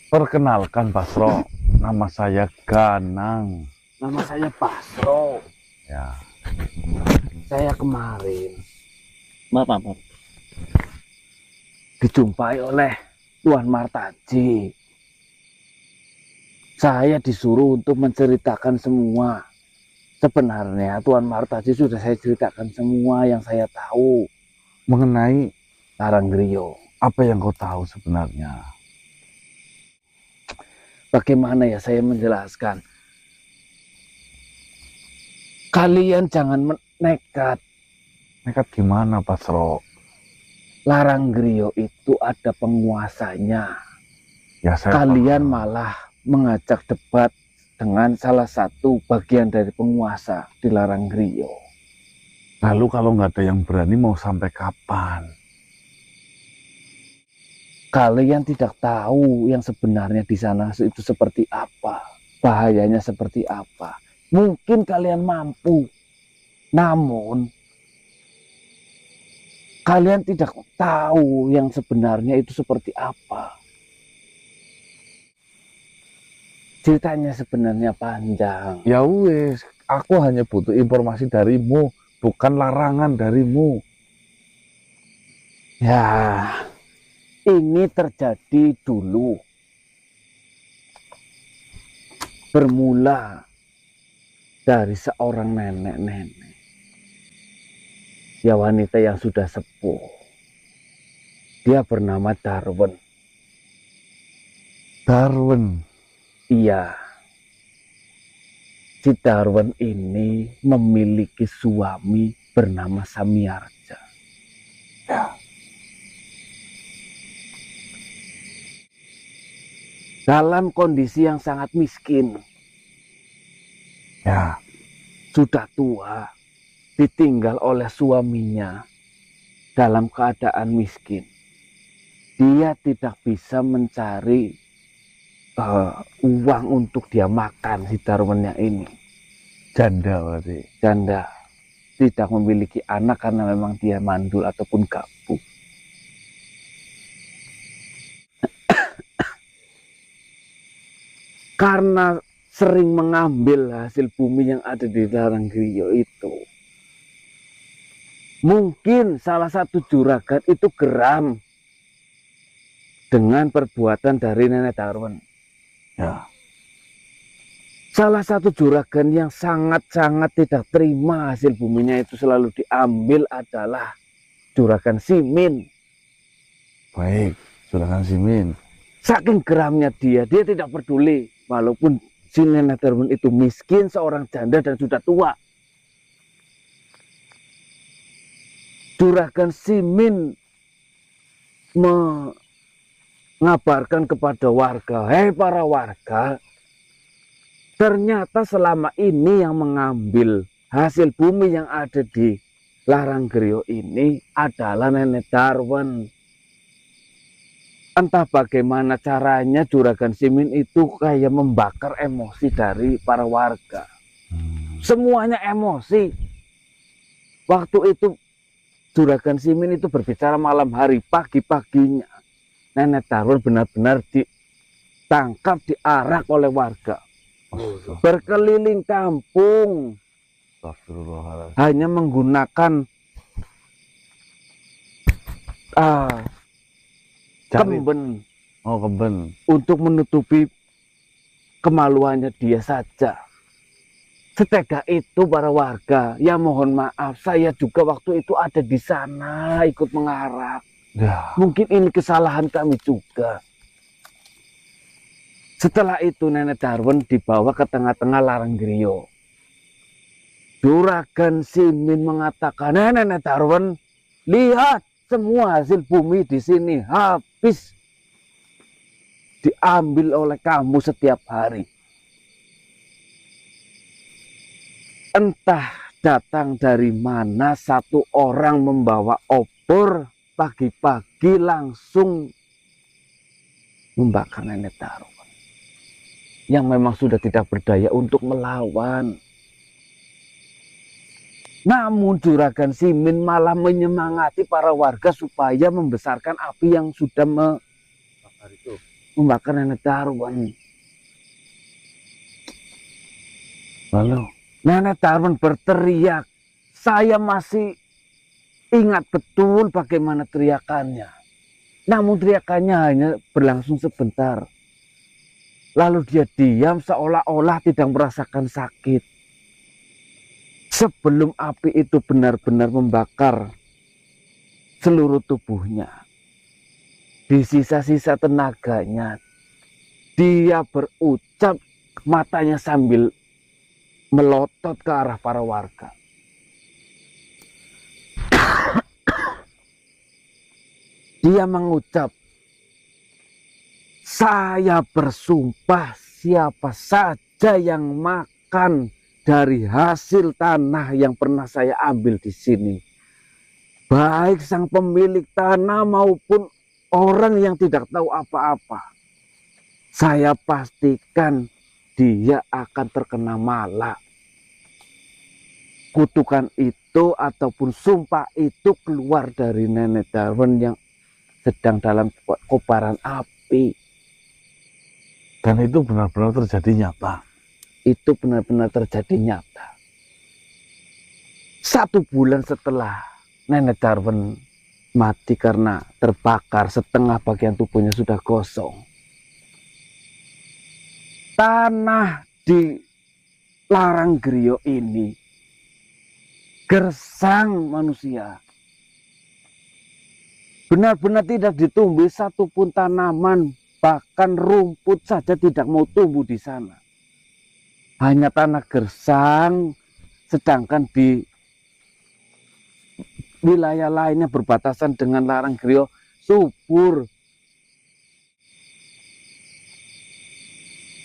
Perkenalkan Basro, nama saya Ganang. Nama saya Basro. Ya, Saya kemarin Maaf. dijumpai oleh Tuan Martaji. Saya disuruh untuk menceritakan semua. Sebenarnya Tuan Martaji sudah saya ceritakan semua yang saya tahu mengenai Laranggriyo. apa yang kau tahu sebenarnya? Bagaimana ya saya menjelaskan? Kalian jangan nekat. Nekat gimana Basro? Laranggriyo itu ada penguasanya. Ya saya Kalian paham. malah mengajak debat dengan salah satu bagian dari penguasa di Laranggriyo. Lalu kalau nggak ada yang berani mau sampai kapan? Kalian tidak tahu yang sebenarnya di sana itu seperti apa, bahayanya seperti apa. Mungkin kalian mampu, namun kalian tidak tahu yang sebenarnya itu seperti apa. Ceritanya sebenarnya panjang. Ya wes, aku hanya butuh informasi darimu, bukan larangan darimu. Ya, ini terjadi dulu. Bermula dari seorang nenek-nenek. Ya wanita yang sudah sepuh. Dia bernama Darwin. Darwin. Iya. Si Darwin ini memiliki suami bernama Samiarja. Ya. Dalam kondisi yang sangat miskin. Ya. Sudah tua. Ditinggal oleh suaminya dalam keadaan miskin. Dia tidak bisa mencari uang untuk dia makan si Darwinnya ini. Janda berarti. Janda, tidak memiliki anak karena memang dia mandul ataupun gabuk. Karena sering mengambil hasil bumi yang ada di Laranggriyo itu, mungkin salah satu juragan itu geram dengan perbuatan dari nenek Darwin. Ya. Salah satu juragan yang sangat-sangat tidak terima hasil buminya itu selalu diambil adalah juragan Simin. Baik, Juragan Simin. Saking geramnya dia tidak peduli. Walaupun si nenek Darwin itu miskin, seorang janda dan sudah tua. Juragan Simin mengabarkan kepada warga, hei para warga, ternyata selama ini yang mengambil hasil bumi yang ada di Laranggriyo ini adalah nenek Darwin. Entah bagaimana caranya Juragan Simin itu kayak membakar emosi dari para warga. Semuanya emosi. Waktu itu Juragan Simin itu berbicara malam hari, pagi-paginya nenek Darwin benar-benar ditangkap, diarak oleh warga. Berkeliling kampung hanya menggunakan kemben untuk menutupi kemaluannya dia saja. Setega itu para warga, ya mohon maaf, saya juga waktu itu ada di sana ikut mengarak. Ya. Mungkin ini kesalahan kami juga. Setelah itu nenek Darwin dibawa ke tengah-tengah Laranggriyo. Juragan Simin mengatakan, nenek Darwin, lihat semua hasil bumi di sini habis diambil oleh kamu setiap hari. Entah datang dari mana satu orang membawa obor pagi-pagi langsung membakar nenek Darwin yang memang sudah tidak berdaya untuk melawan. Namun Juragan Simin malah menyemangati para warga supaya membesarkan api yang sudah membakar Nenek Darwin. Lalu Nenek Darwin berteriak. Saya masih ingat betul bagaimana teriakannya. Namun teriakannya hanya berlangsung sebentar. Lalu dia diam seolah-olah tidak merasakan sakit. Sebelum api itu benar-benar membakar seluruh tubuhnya. Di sisa-sisa tenaganya, dia berucap, matanya sambil melotot ke arah para warga. Dia mengucap, saya bersumpah siapa saja yang makan dari hasil tanah yang pernah saya ambil di sini, baik sang pemilik tanah maupun orang yang tidak tahu apa-apa, saya pastikan dia akan terkena malak. Kutukan itu ataupun sumpah itu keluar dari Nenek Darwin yang sedang dalam kobaran api. dan itu benar-benar terjadi nyata. Itu benar-benar terjadi nyata. 1 bulan setelah Nenek Darwin mati karena terbakar, setengah bagian tubuhnya sudah gosong. Tanah di Larang Griyo ini gersang manusia. Benar-benar tidak ditumbuhi satupun tanaman, bahkan rumput saja tidak mau tumbuh di sana. Hanya tanah gersang, sedangkan di wilayah lainnya berbatasan dengan Larang Griyo subur.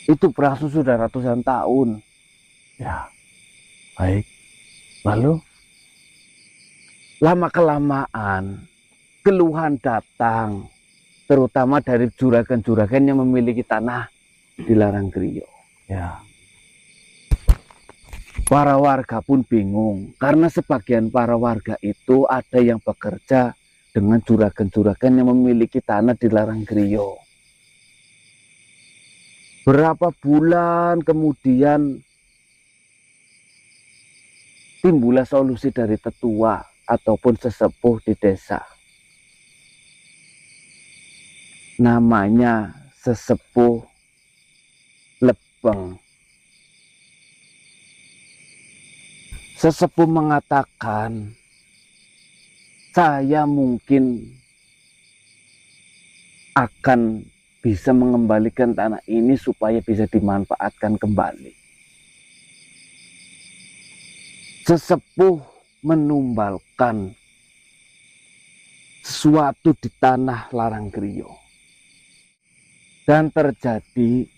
Itu berlangsung sudah ratusan tahun. Ya, baik. Lalu Lama-kelamaan keluhan datang, terutama dari juragan-juragan yang memiliki tanah di Larang Griyo. ya, Para warga pun bingung, karena sebagian para warga itu ada yang bekerja dengan juragan-juragan yang memiliki tanah di Larang Griyo. Berapa bulan kemudian timbullah solusi dari tetua ataupun sesepuh di desa. Namanya Sesepuh Lebeng. Sesepuh mengatakan, saya mungkin akan bisa mengembalikan tanah ini supaya bisa dimanfaatkan kembali. Sesepuh menumbalkan sesuatu di tanah Larang Griyo. Dan terjadi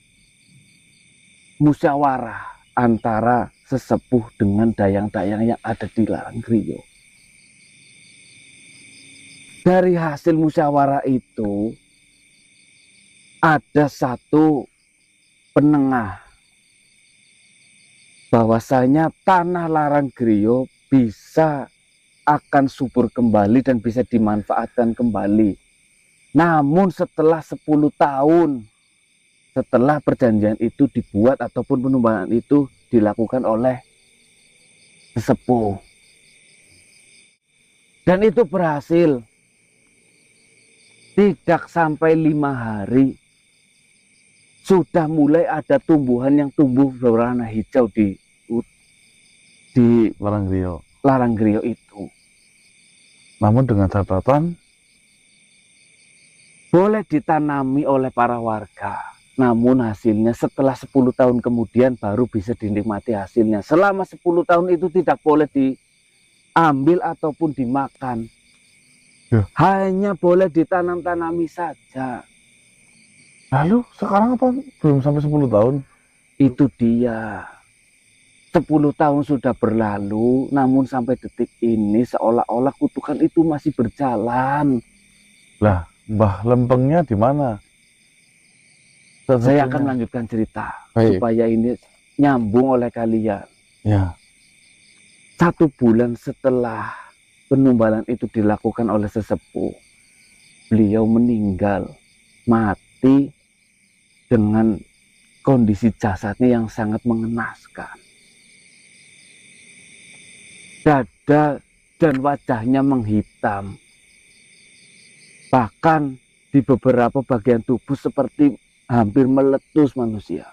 musyawarah antara sesepuh dengan dayang-dayang yang ada di Larang Griyo. Dari hasil musyawarah itu, ada satu penengah bahwasanya tanah Larang Griyo bisa akan subur kembali dan bisa dimanfaatkan kembali. Namun setelah 10 tahun setelah perjanjian itu dibuat ataupun penumbangan itu dilakukan oleh sesepuh. Dan itu berhasil. Tidak sampai 5 hari sudah mulai ada tumbuhan yang tumbuh berwarna hijau di Larang Griyo. Larang Griyo itu. Namun dengan catatan, Boleh ditanami oleh para warga. Namun hasilnya setelah 10 tahun kemudian baru bisa dinikmati hasilnya. Selama 10 tahun itu tidak boleh diambil ataupun dimakan. Ya. Hanya boleh ditanam-tanami saja. lalu sekarang apa? Belum sampai 10 tahun. Itu dia. 10 tahun sudah berlalu, namun sampai detik ini seolah-olah kutukan itu masih berjalan. Lah, Mbah Lempengnya di mana? Saya akan melanjutkan cerita Baik. supaya ini nyambung oleh kalian. Ya, 1 bulan setelah penumbalan itu dilakukan oleh sesepuh, beliau meninggal, mati dengan kondisi jasadnya yang sangat mengenaskan. Dada dan wajahnya menghitam. Bahkan di beberapa bagian tubuh seperti hampir meletus manusia.